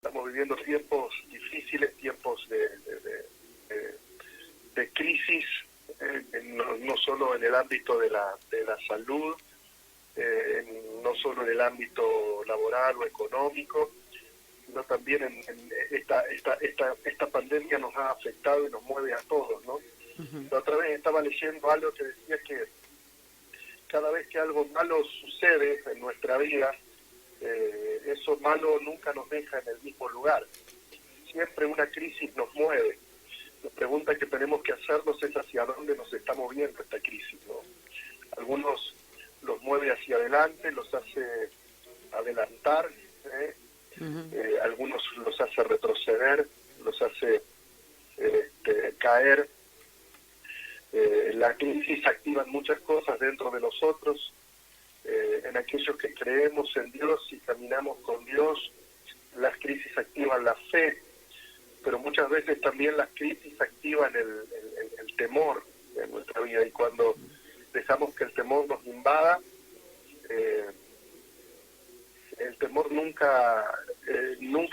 Estamos viviendo tiempos difíciles, tiempos de crisis, no solo en el ámbito de la salud, no solo en el ámbito laboral o económico, sino también en esta pandemia nos ha afectado y nos mueve a todos, ¿no? Uh-huh. La otra vez estaba leyendo algo que decía que cada vez que algo malo sucede en nuestra vida, eso malo nunca nos deja en el mismo lugar. Siempre una crisis nos mueve. La pregunta que tenemos que hacernos es hacia dónde nos está moviendo esta crisis, ¿no? Algunos los mueve hacia adelante, los hace adelantar, algunos los hace retroceder, los hace caer. La crisis activa muchas cosas dentro de nosotros, en aquellos que creemos en Dios y caminamos con Dios. Las crisis activan la fe, pero muchas veces también las crisis activan el temor en nuestra vida, y cuando dejamos que el temor nos invada, el temor nunca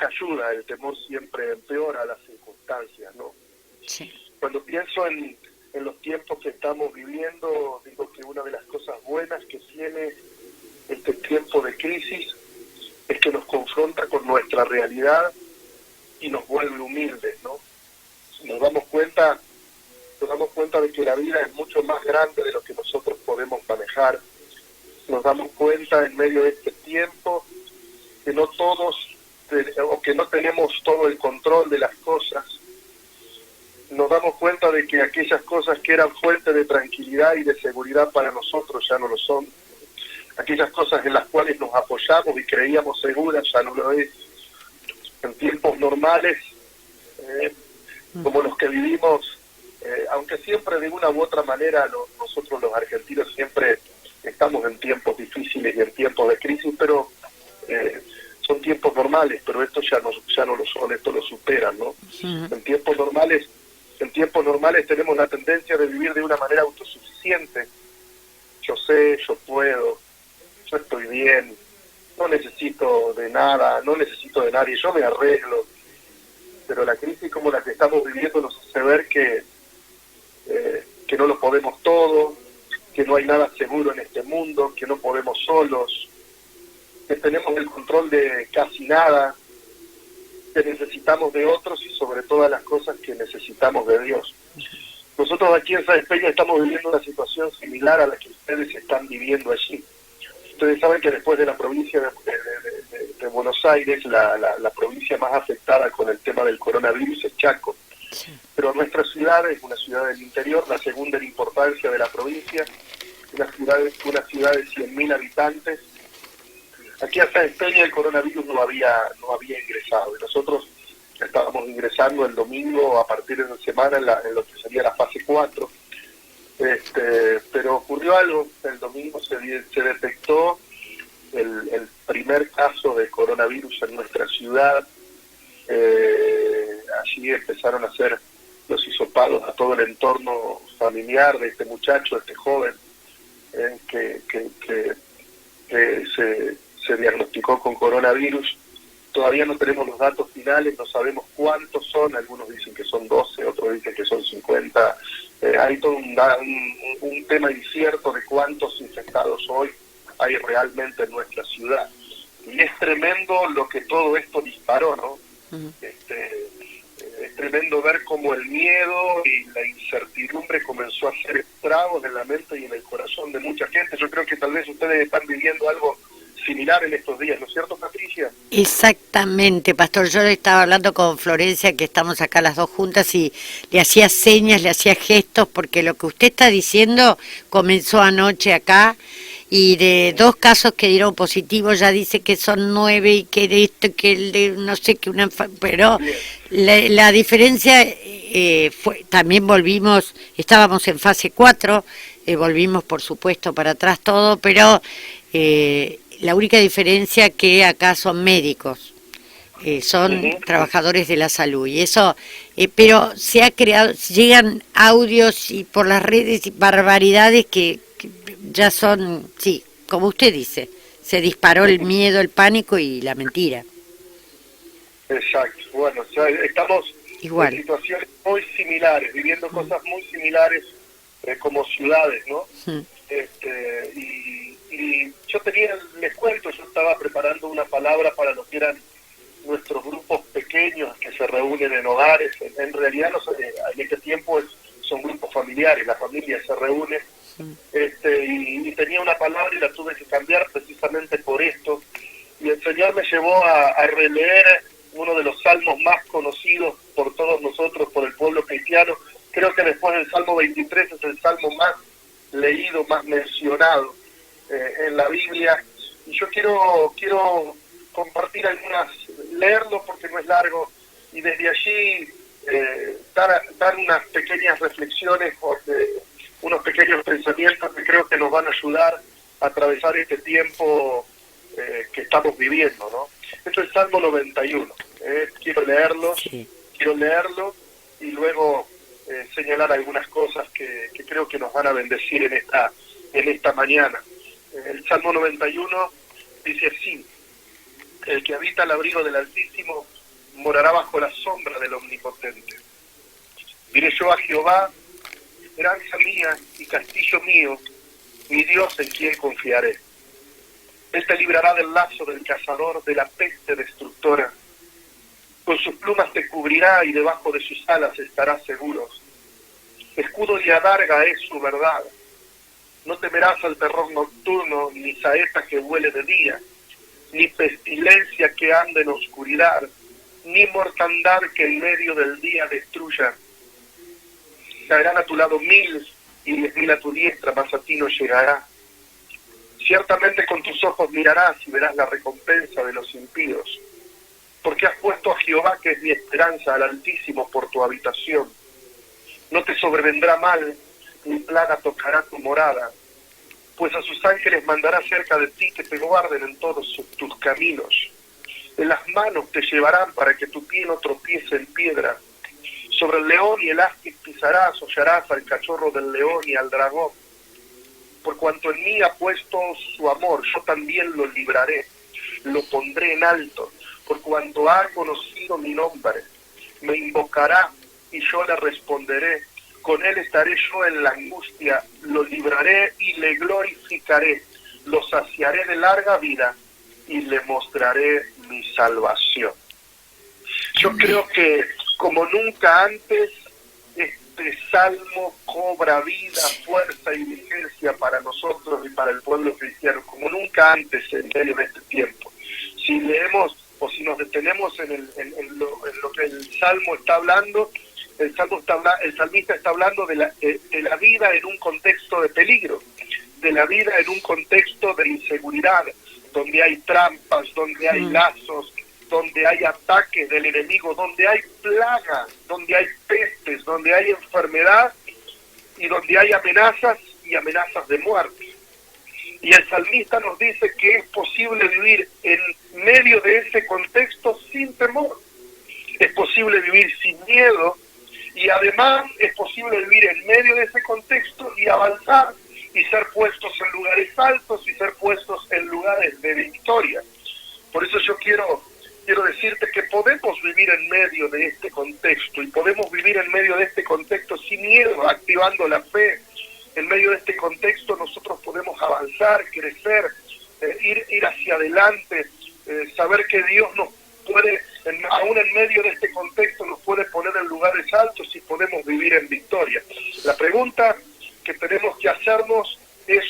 ayuda, el temor siempre empeora las circunstancias, ¿no? Sí. Cuando pienso en los tiempos que estamos viviendo, digo que una de las cosas buenas que tiene este tiempo de crisis es que nos confronta con nuestra realidad y nos vuelve humildes, ¿no? Nos damos cuenta de que la vida es mucho más grande de lo que nosotros podemos manejar. Nos damos cuenta en medio de este tiempo que no todos, o que no tenemos todo el control de las cosas. Nos damos cuenta de que aquellas cosas que eran fuente de tranquilidad y de seguridad para nosotros ya no lo son. Aquellas cosas en las cuales nos apoyamos y creíamos seguras ya no lo es. En tiempos normales, como los que vivimos, aunque siempre de una u otra manera nosotros los argentinos siempre estamos en tiempos difíciles y en tiempos de crisis, pero son tiempos normales, pero estos ya no lo son, esto lo superan, ¿no? Uh-huh. En tiempos normales tenemos la tendencia de vivir de una manera autosuficiente. Yo sé, yo puedo, yo estoy bien, no necesito de nada, no necesito de nadie, yo me arreglo. Pero la crisis como la que estamos viviendo nos hace ver que no lo podemos todo, que no hay nada seguro en este mundo, que no podemos solos, que tenemos el control de casi nada, que necesitamos de otros y sobre todas las cosas que necesitamos de Dios. Nosotros aquí en Sáenz Peña estamos viviendo una situación similar a la que ustedes están viviendo allí. Ustedes saben que después de la provincia de Buenos Aires, la provincia más afectada con el tema del coronavirus es Chaco. Sí. Pero nuestra ciudad es una ciudad del interior, la segunda en importancia de la provincia, una ciudad de 100.000 habitantes. Aquí a Sáenz Peña el coronavirus no había ingresado, y nosotros estábamos ingresando el domingo a partir de la semana en lo que sería la fase 4. Pero ocurrió algo. El domingo se detectó el primer caso de coronavirus en nuestra ciudad. Allí empezaron a hacer los hisopados a todo el entorno familiar de este muchacho, de este joven, que se diagnosticó con coronavirus. Todavía no tenemos los datos finales, no sabemos cuántos son, algunos dicen que son 12, otros dicen que son 50. Hay todo un tema incierto de cuántos infectados hoy hay realmente en nuestra ciudad. Y es tremendo lo que todo esto disparó, ¿no? Uh-huh. Es tremendo ver cómo el miedo y la incertidumbre comenzó a hacer estragos en la mente y en el corazón de mucha gente. Yo creo que tal vez ustedes están viviendo algo similar en estos días, ¿no es cierto, Patricia? Exactamente, pastor. Yo estaba hablando con Florencia, que estamos acá las dos juntas, y le hacía señas, le hacía gestos, porque lo que usted está diciendo comenzó anoche acá, y de 2 casos que dieron positivos ya dice que son 9, y que de esto, que el de no sé qué, pero la diferencia fue, también volvimos, estábamos en fase 4, volvimos por supuesto para atrás todo, pero la única diferencia que acá son médicos, son trabajadores de la salud, y eso, pero se ha creado, llegan audios y por las redes y barbaridades que ya son, sí, como usted dice, se disparó el miedo, el pánico y la mentira. Exacto. Bueno, o sea, estamos en Igual. situaciones muy similares, viviendo Mm, cosas muy similares como ciudades, ¿no? mm, Y yo tenía, les cuento, yo estaba preparando una palabra para lo que eran nuestros grupos pequeños que se reúnen en hogares. En realidad, no sé, en este tiempo son grupos familiares, la familia se reúne. mm. Y tenía una palabra y la tuve que cambiar precisamente por esto. Y el Señor me llevó a releer uno de los salmos más conocidos por todos nosotros, por el pueblo cristiano. Creo que después del Salmo 23 es el salmo más leído, más mencionado en la Biblia. Y yo quiero compartir leerlo porque no es largo, y desde allí dar unas pequeñas reflexiones, unos pequeños pensamientos que creo que nos van a ayudar a atravesar este tiempo que estamos viviendo, ¿no? Esto es Salmo 91. Quiero Sí. leerlo y luego señalar algunas cosas que creo que nos van a bendecir en esta mañana. El Salmo 91 dice así: el que habita al abrigo del Altísimo morará bajo la sombra del Omnipotente. Diré yo a Jehová, esperanza mía y castillo mío, mi Dios en quien confiaré. Él te librará del lazo del cazador, de la peste destructora. Con sus plumas te cubrirá y debajo de sus alas estarás seguro. Escudo y adarga es su verdad. No temerás al terror nocturno, ni saeta que vuele de día, ni pestilencia que ande en oscuridad, ni mortandad que en medio del día destruya. Caerán a tu lado 1000 y 10.000 a tu diestra, mas a ti no llegará. Ciertamente con tus ojos mirarás y verás la recompensa de los impíos, porque has puesto a Jehová, que es mi esperanza, al Altísimo por tu habitación. No te sobrevendrá mal, ni plaga tocará tu morada, pues a sus ángeles mandará cerca de ti que te guarden en todos tus caminos. En las manos te llevarán para que tu pie no tropiece en piedra. Sobre el león y el áspid pisarás, hollarás al cachorro del león y al dragón. Por cuanto en mí ha puesto su amor, yo también lo libraré, lo pondré en alto, por cuanto ha conocido mi nombre. Me invocará y yo le responderé. Con él estaré yo en la angustia, lo libraré y le glorificaré. Lo saciaré de larga vida y le mostraré mi salvación. Yo creo que como nunca antes este salmo cobra vida, fuerza y vigencia para nosotros y para el pueblo cristiano, como nunca antes en medio de este tiempo. Si leemos o si nos detenemos en lo que el salmo está hablando, el salmista está hablando de la vida en un contexto de peligro, de la vida en un contexto de inseguridad, donde hay trampas, donde hay lazos, donde hay ataques del enemigo, donde hay plaga, donde hay pestes, donde hay enfermedad y donde hay amenazas y amenazas de muerte. Y el salmista nos dice que es posible vivir en medio de ese contexto sin temor. Es posible vivir sin miedo y además es posible vivir en medio de ese contexto y avanzar y ser puestos en lugares altos y ser puestos en lugares de victoria. Por eso yo quiero decirte que podemos vivir en medio de este contexto y podemos vivir en medio de este contexto sin miedo, activando la fe. En medio de este contexto nosotros podemos avanzar, crecer, ir hacia adelante, saber que Dios nos puede, aún en medio de este contexto, nos puede poner en lugares altos y podemos vivir en victoria. La pregunta que tenemos que hacernos es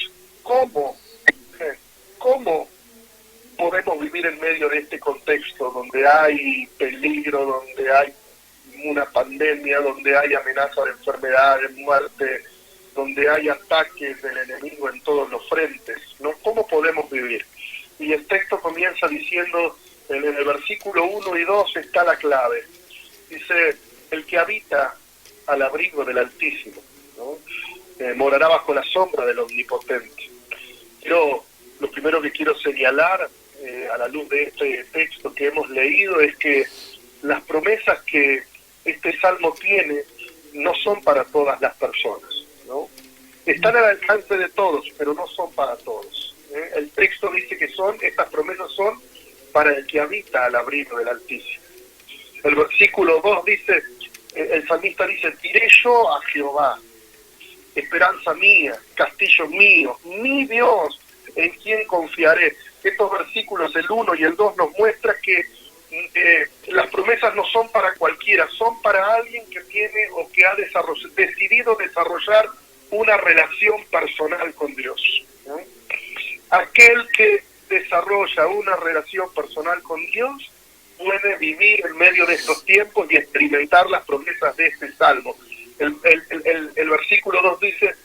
¿cómo podemos vivir en medio de este contexto donde hay peligro, donde hay una pandemia, donde hay amenaza de enfermedad, de muerte, donde hay ataques del enemigo en todos los frentes, ¿no? ¿Cómo podemos vivir? Y el texto comienza diciendo, en el versículo 1 y 2 está la clave. Dice, el que habita al abrigo del Altísimo, ¿no? Morará bajo la sombra del Omnipotente. Pero lo primero que quiero señalar a la luz de este texto que hemos leído es que las promesas que este salmo tiene no son para todas las personas, ¿no? Están al alcance de todos, pero no son para todos. El texto dice que estas promesas son para el que habita al abrigo del Altísimo. El versículo 2 dice, el salmista dice, diré yo a Jehová, esperanza mía, castillo mío, mi Dios, en quien confiaré. Estos versículos, el 1 y el 2, nos muestran que las promesas no son para cualquiera, son para alguien que tiene o que ha decidido desarrollar una relación personal con Dios, ¿no? Aquel que desarrolla una relación personal con Dios puede vivir en medio de estos tiempos y experimentar las promesas de este salmo. El versículo 2 dice,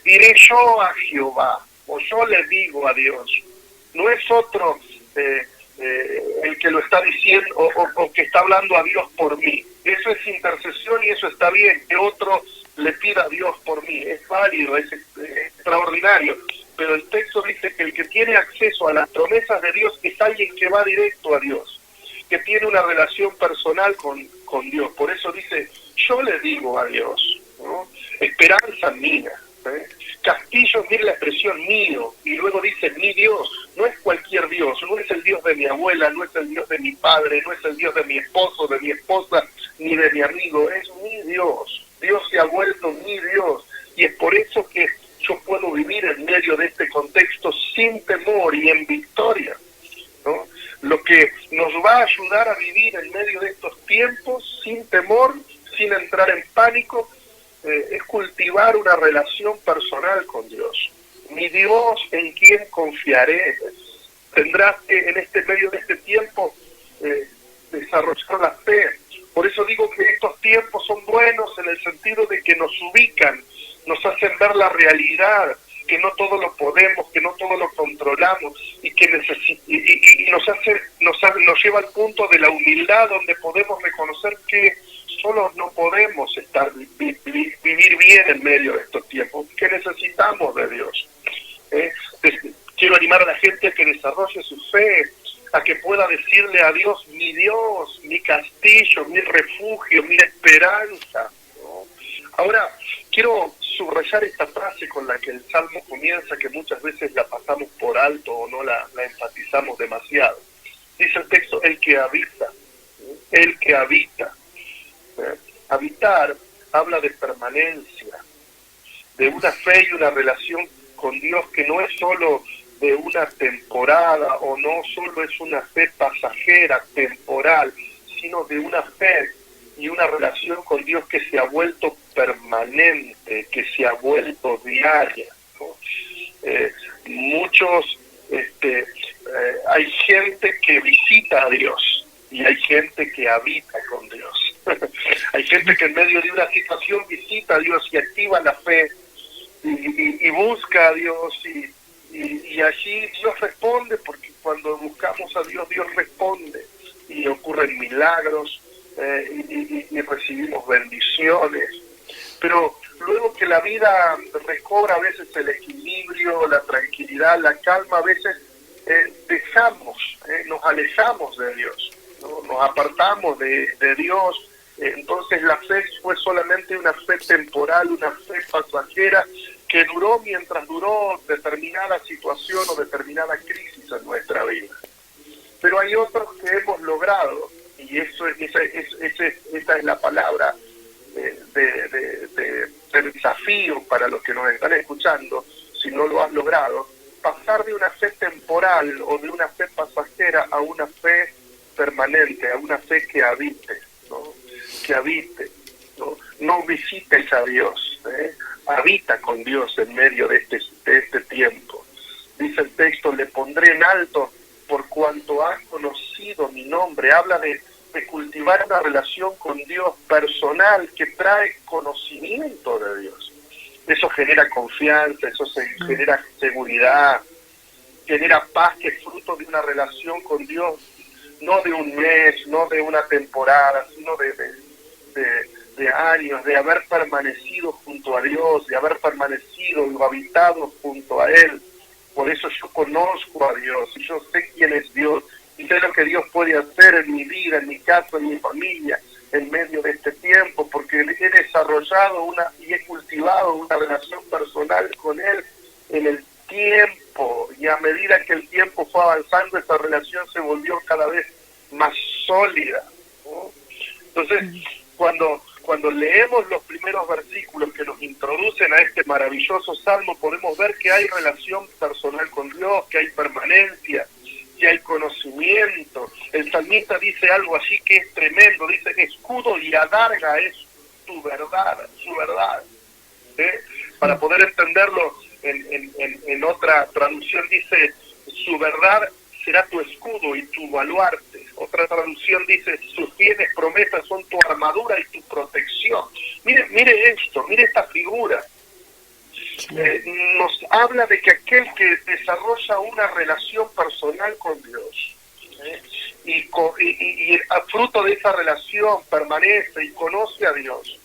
diré yo a Jehová, o yo le digo a Dios. No es otro el que lo está diciendo o que está hablando a Dios por mí. Eso es intercesión y eso está bien, que otro le pida a Dios por mí. Es válido, es extraordinario. Pero el texto dice que el que tiene acceso a las promesas de Dios es alguien que va directo a Dios, que tiene una relación personal con Dios. Por eso dice, yo le digo a Dios, ¿no? Esperanza mía, ¿eh? Castillo, mire la expresión mío, y luego dice mi Dios. No es cualquier Dios, no es el Dios de mi abuela, no es el Dios de mi padre, no es el Dios de mi esposo, de mi esposa, ni de mi amigo, es mi Dios. Dios se ha vuelto mi Dios, y es por eso que yo puedo vivir en medio de este contexto sin temor y en victoria, ¿no? Lo que nos va a ayudar a vivir en medio de estos tiempos sin temor, sin entrar en pánico, es cultivar una relación personal con Dios. Mi Dios, en quien confiaré. Tendrás que en este medio de este tiempo desarrollar la fe. Por eso digo que estos tiempos son buenos en el sentido de que nos ubican, nos hacen ver la realidad, que no todo lo podemos, que no todo lo controlamos, y que nos lleva al punto de la humildad, donde podemos reconocer que solos no podemos vivir bien en medio de estos tiempos, que necesitamos de Dios. Quiero animar a la gente a que desarrolle su fe, a que pueda decirle a Dios, mi castillo, mi refugio, mi esperanza, ¿no? Ahora, quiero subrayar esta frase con la que el Salmo comienza, que muchas veces la pasamos por alto o no la enfatizamos demasiado. Dice el texto, el que habita, el que habita. Habitar habla de permanencia, de una fe y una relación con Dios que no es solo de una temporada o no solo es una fe pasajera, temporal, sino de una fe y una relación con Dios que se ha vuelto permanente, que se ha vuelto diaria, ¿no? Hay gente que visita a Dios y hay gente que habita con Dios. Hay gente que en medio de una situación visita a Dios y activa la fe y busca a Dios y allí Dios responde, porque cuando buscamos a Dios, Dios responde y ocurren milagros y recibimos bendiciones. Pero luego que la vida recobra a veces el equilibrio, la tranquilidad, la calma, a veces nos alejamos de Dios, ¿no? Nos apartamos de Dios. Entonces la fe fue solamente una fe temporal, una fe pasajera que duró mientras duró determinada situación o determinada crisis en nuestra vida. Pero hay otros que hemos logrado, y esa es la palabra de desafío para los que nos están escuchando, si no lo has logrado, pasar de una fe temporal o de una fe pasajera a una fe permanente, a una fe que habite, ¿no? Que habite, ¿no? No visites a Dios, habita con Dios en medio de este tiempo. Dice el texto, le pondré en alto por cuanto has conocido mi nombre. Habla de cultivar una relación con Dios personal que trae conocimiento de Dios. Eso genera confianza, genera seguridad, genera paz, que es fruto de una relación con Dios, no de un mes, no de una temporada, sino de años, de haber permanecido junto a Dios, de haber permanecido y habitado junto a Él. Por eso yo conozco a Dios, y yo sé quién es Dios, y sé lo que Dios puede hacer en mi vida, en mi casa, en mi familia, en medio de este tiempo, porque he desarrollado y he cultivado una relación personal con Él en el tiempo, y a medida que el tiempo fue avanzando, esa relación se volvió cada vez más sólida, ¿no? Entonces, cuando leemos los primeros versículos que nos introducen a este maravilloso salmo, podemos ver que hay relación personal con Dios, que hay permanencia, que hay conocimiento. El salmista dice algo así que es tremendo, dice: escudo y adarga es tu verdad, su verdad. Para poder entenderlo en otra traducción dice: su verdad será tu escudo y tu baluarte. Otra traducción dice: sus fieles promesas son tu armadura y tu protección. Mire esto, mire esta figura. Nos habla de que aquel que desarrolla una relación personal con Dios y a fruto de esa relación permanece y conoce a Dios,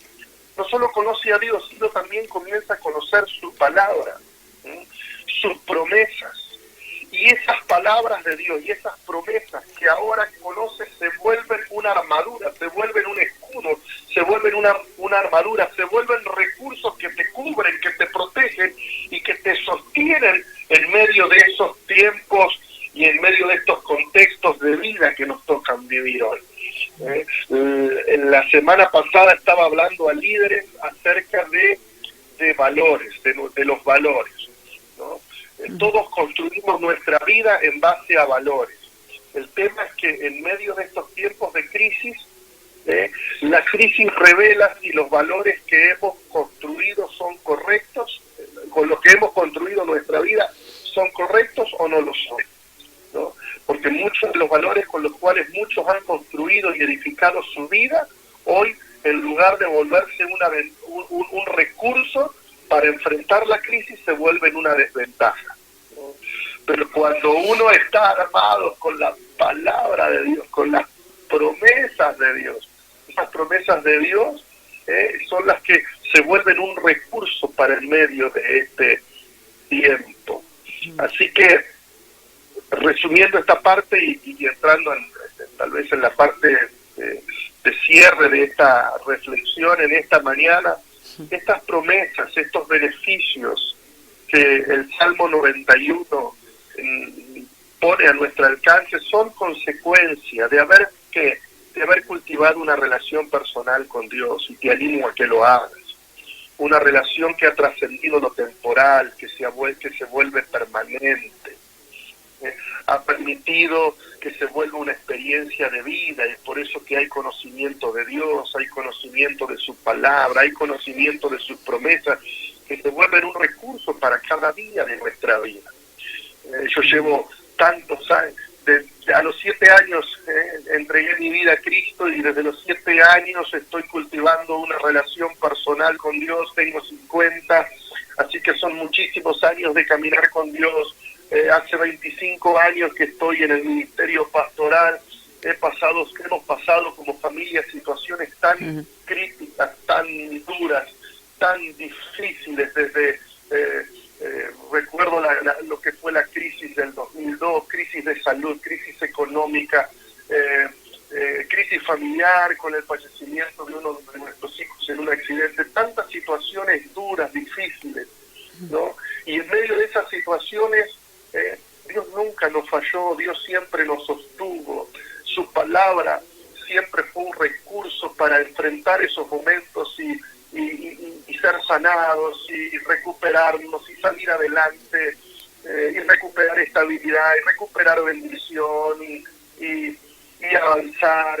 no solo conoce a Dios, sino también comienza a conocer su palabra, sus promesas. Y esas palabras de Dios y esas promesas que ahora conoces se vuelven una armadura, se vuelven un escudo, se vuelven una armadura, se vuelven recursos que te cubren, que te protegen y que te sostienen en medio de esos tiempos y en medio de estos contextos de vida que nos tocan vivir hoy. En la semana pasada estaba hablando a líderes acerca de valores, de los valores, ¿no? Todos construimos nuestra vida en base a valores. El tema es que en medio de estos tiempos de crisis, la crisis revela si los valores que hemos construido son correctos, con los que hemos construido nuestra vida, son correctos o no lo son, ¿no? Porque muchos de los valores con los cuales muchos han construido y edificado su vida, hoy, en lugar de volverse un recurso para enfrentar la crisis, se vuelven una desventaja, ¿no? Pero cuando uno está armado con la palabra de Dios, con las promesas de Dios, esas promesas de Dios son las que se vuelven un recurso para el medio de este tiempo. Así que, resumiendo esta parte y entrando tal vez en la parte de cierre de esta reflexión en esta mañana, estas promesas, estos beneficios que el Salmo 91 pone a nuestro alcance son consecuencia de haber cultivado una relación personal con Dios, y te animo a que lo hagas. Una relación que ha trascendido lo temporal, que se vuelve permanente. Ha permitido que se vuelva una experiencia de vida, y es por eso que hay conocimiento de Dios, hay conocimiento de su palabra, hay conocimiento de sus promesas, que se vuelven un recurso para cada día de nuestra vida. Yo llevo tantos años, a los 7 años entregué mi vida a Cristo, y desde los 7 años estoy cultivando una relación personal con Dios. Tengo 50, así que son muchísimos años de caminar con Dios. Hace 25 años que estoy en el ministerio pastoral. Hemos pasado como familia situaciones tan críticas, tan duras, tan difíciles. Desde recuerdo lo que fue la crisis del 2002, crisis de salud, crisis económica, crisis familiar con el fallecimiento de uno de nuestros hijos en un accidente. Tantas situaciones duras, difíciles, ¿no? Y en medio de esas situaciones, Dios nunca nos falló, Dios siempre nos sostuvo. Su palabra siempre fue un recurso para enfrentar esos momentos y ser sanados y recuperarnos y salir adelante, y recuperar estabilidad y recuperar bendición y avanzar.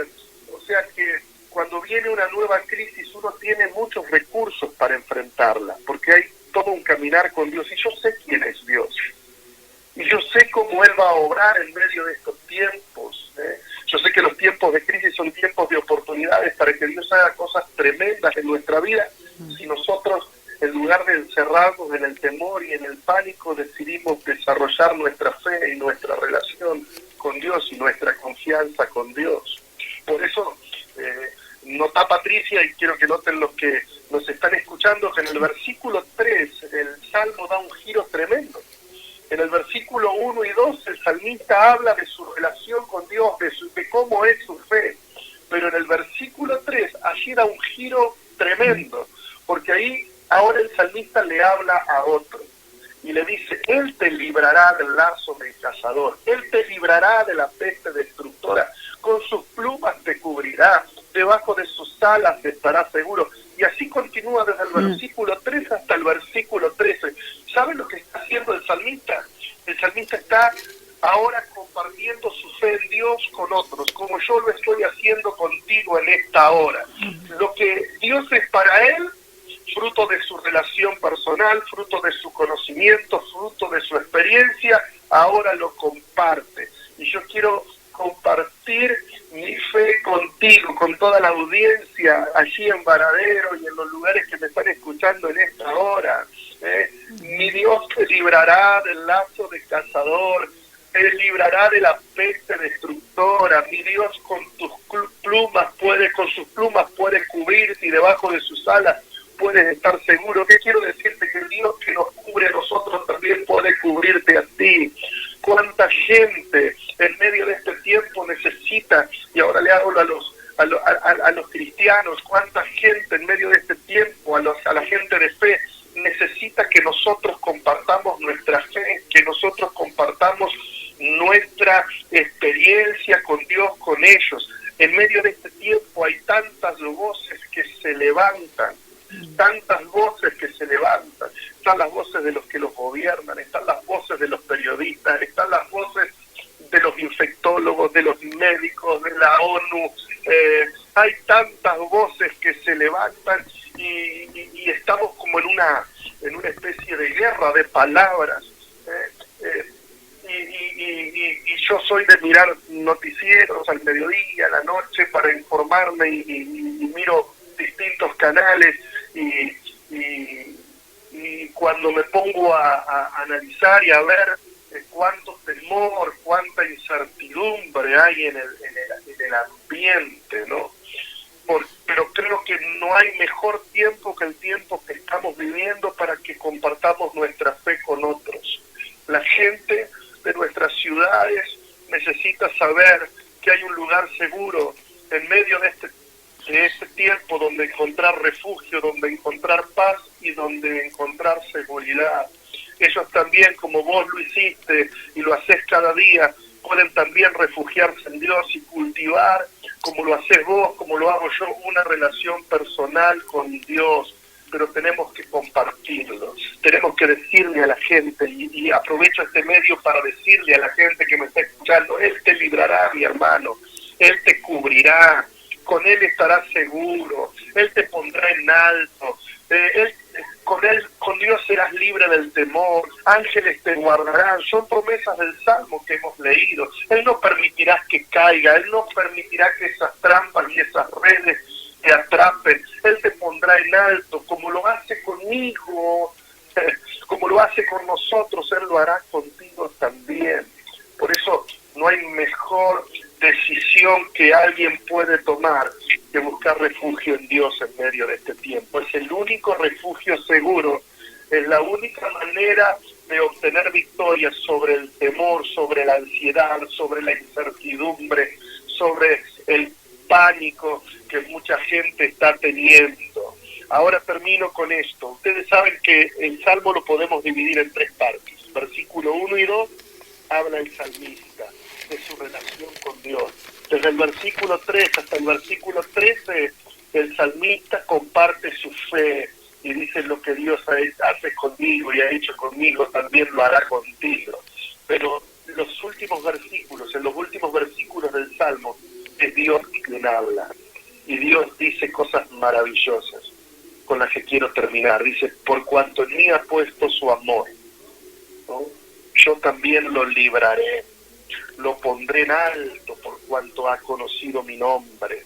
O sea que cuando viene una nueva crisis uno tiene muchos recursos para enfrentarla, porque hay todo un caminar con Dios, y yo sé quién es Dios. Y yo sé cómo Él va a obrar en medio de estos tiempos. Yo sé que los tiempos de crisis son tiempos de oportunidades para que Dios haga cosas tremendas en nuestra vida, si nosotros, en lugar de encerrarnos en el temor y en el pánico, decidimos desarrollar nuestra fe y nuestra relación con Dios y nuestra confianza con Dios. Por eso, nota Patricia, y quiero que noten los que nos están escuchando, que en el versículo 3 el Salmo da un giro tremendo. En el versículo 1 y 2 el salmista habla de su relación con Dios, de cómo es su fe. Pero en el versículo 3 allí da un giro tremendo, porque ahí ahora el salmista le habla a otro y le dice: Él te librará del lazo del cazador, Él te librará de la peste destructora, con sus plumas te cubrirá, debajo de sus alas estará seguro. Y así continúa desde el versículo 3 hasta el versículo 13. ¿Saben lo que está haciendo el salmista? El salmista está ahora compartiendo su fe en Dios con otros, como yo lo estoy haciendo contigo en esta hora. Lo que Dios es para él, fruto de su relación personal, fruto de su conocimiento, fruto de su experiencia, ahora lo comparte. Y yo quiero compartir mi fe contigo, con toda la audiencia allí en Varadero y en los lugares que me están escuchando en esta hora. Mi Dios te librará del lazo del cazador, te librará de la peste destructora. Mi Dios con sus plumas puede cubrirte, y debajo de sus alas puedes estar seguro. ¿Qué quiero decirte? Que el Dios que nos cubre a nosotros también puede cubrirte a ti. Cuánta gente en medio de este tiempo necesita, y ahora le hablo a los cristianos, cuánta gente en medio de este tiempo, a la gente de fe, necesita que nosotros compartamos nuestra fe, que nosotros compartamos nuestra experiencia con Dios, con ellos. En medio de este tiempo hay tantas voces que se levantan, tantas voces que se levantan. Están las voces de los que los gobiernan, están las voces de los periodistas, están las voces de los infectólogos, de los médicos, de la ONU. Hay tantas voces que se levantan y estamos como en una especie de guerra de palabras. Y yo soy de mirar noticieros al mediodía, a la noche, para informarme, y miro distintos canales, y cuando me pongo a analizar y a ver cuánto temor, cuánta incertidumbre hay en el ambiente, ¿no? Pero creo que no hay mejor tiempo que el tiempo que estamos viviendo para que compartamos nuestra fe con otros. La gente de nuestras ciudades necesita saber que hay un lugar seguro en medio de este tiempo, donde encontrar refugio, donde encontrar paz y donde encontrar seguridad. Ellos también, como vos lo hiciste y lo haces cada día, pueden también refugiarse en Dios y cultivar, como lo haces vos, como lo hago yo, una relación personal con Dios. Pero tenemos que compartirlo, tenemos que decirle a la gente, y aprovecho este medio para decirle a la gente que me está escuchando: Él te librará, mi hermano, Él te cubrirá, con Él estarás seguro, Él te pondrá en alto, con Dios serás libre del temor, ángeles te guardarán. Son promesas del Salmo que hemos leído. Él no permitirá que caiga, Él no permitirá que esas trampas y esas redes te atrapen. Él te pondrá en alto, como lo hace conmigo, como lo hace con nosotros, Él lo hará contigo también. Por eso no hay mejor decisión que alguien puede tomar que buscar refugio en Dios en medio de este tiempo. Es el único refugio seguro, es la única manera de obtener victoria sobre el temor, sobre la ansiedad, sobre la incertidumbre, sobre el pánico que mucha gente está teniendo. Ahora termino con esto. Ustedes saben que el Salmo lo podemos dividir en tres partes. Versículo 1 y 2 habla el salmista de su relación con Dios. Desde el versículo 3 hasta el versículo 13, el salmista comparte su fe y dice: lo que Dios hace conmigo y ha hecho conmigo, también lo hará contigo. Pero en los últimos versículos del Salmo, es Dios quien habla. Y Dios dice cosas maravillosas con las que quiero terminar. Dice: por cuanto en mí ha puesto su amor, ¿no?, yo también lo libraré. Lo pondré en alto por cuanto ha conocido mi nombre.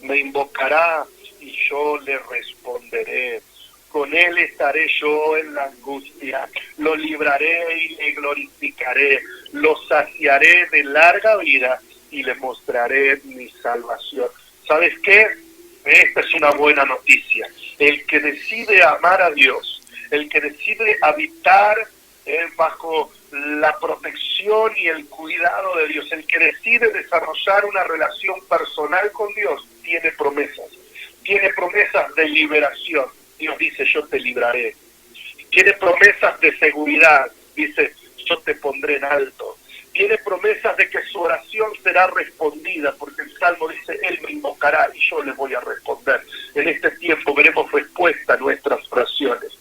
Me invocará y yo le responderé. Con él estaré yo en la angustia. Lo libraré y le glorificaré. Lo saciaré de larga vida y le mostraré mi salvación. ¿Sabes qué? Esta es una buena noticia. El que decide amar a Dios, el que decide habitar bajo la protección y el cuidado de Dios, el que decide desarrollar una relación personal con Dios, tiene promesas de liberación. Dios dice: yo te libraré. Tiene promesas de seguridad. Dice: yo te pondré en alto. Tiene promesas de que su oración será respondida, porque el Salmo dice: Él me invocará y yo les voy a responder. En este tiempo veremos respuesta a nuestras oraciones.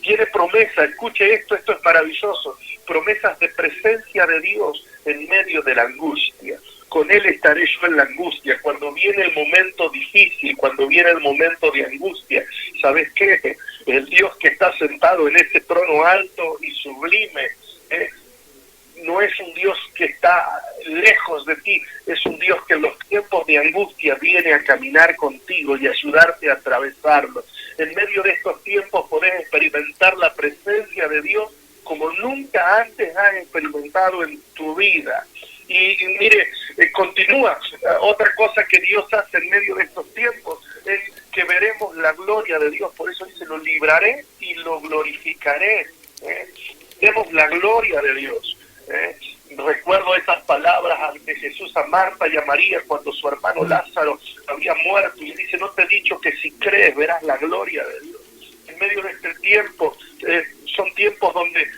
Tiene promesa, escuche esto es maravilloso, promesas de presencia de Dios en medio de la angustia. Con Él estaré yo en la angustia, cuando viene el momento difícil, cuando viene el momento de angustia. ¿Sabes qué? El Dios que está sentado en ese trono alto y sublime, no es un Dios que está lejos de ti, es un Dios que en los tiempos de angustia viene a caminar contigo y ayudarte a atravesarlos. En medio de estos tiempos podés experimentar la presencia de Dios como nunca antes has experimentado en tu vida. Y mire, continúa, otra cosa que Dios hace en medio de estos tiempos es que veremos la gloria de Dios, por eso dice, lo libraré y lo glorificaré. Vemos la gloria de Dios. Recuerdo esas palabras de Jesús a Marta y a María cuando su hermano Lázaro había muerto, y dice, no te he dicho que si crees verás la gloria de Dios. En medio de este tiempo, son tiempos donde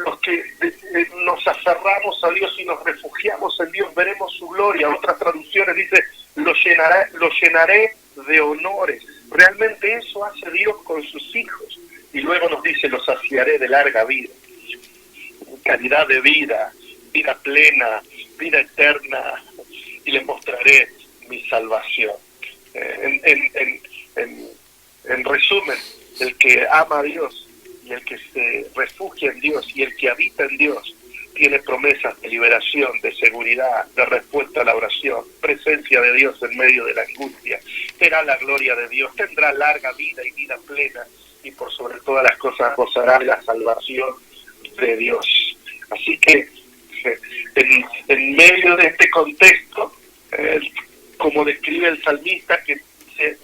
los que nos aferramos a Dios y nos refugiamos en Dios, veremos su gloria. Otras traducciones dice, lo llenaré de honores. Realmente eso hace Dios con sus hijos. Y luego nos dice, los saciaré de larga vida, calidad de vida, vida plena, vida eterna, y les mostraré mi salvación. En resumen, el que ama a Dios y el que se refugia en Dios y el que habita en Dios tiene promesas de liberación, de seguridad, de respuesta a la oración, presencia de Dios en medio de la angustia, verá la gloria de Dios, tendrá larga vida y vida plena, y por sobre todas las cosas gozará de la salvación de Dios. Así que en medio de este contexto, como describe el salmista, que se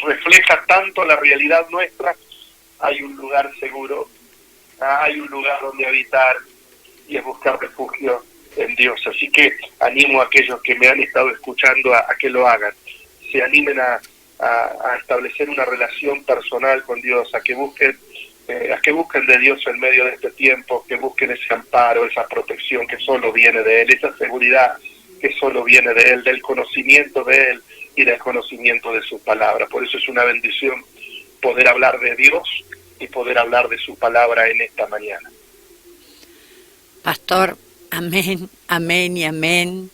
refleja tanto la realidad nuestra, hay un lugar seguro, hay un lugar donde habitar, y es buscar refugio en Dios. Así que animo a aquellos que me han estado escuchando a que lo hagan, se animen a establecer una relación personal con Dios, a que busquen de Dios en medio de este tiempo, que busquen ese amparo, esa protección que solo viene de Él, esa seguridad que solo viene de Él, del conocimiento de Él y del conocimiento de su palabra. Por eso es una bendición poder hablar de Dios y poder hablar de su palabra en esta mañana. Pastor, amén, amén y amén.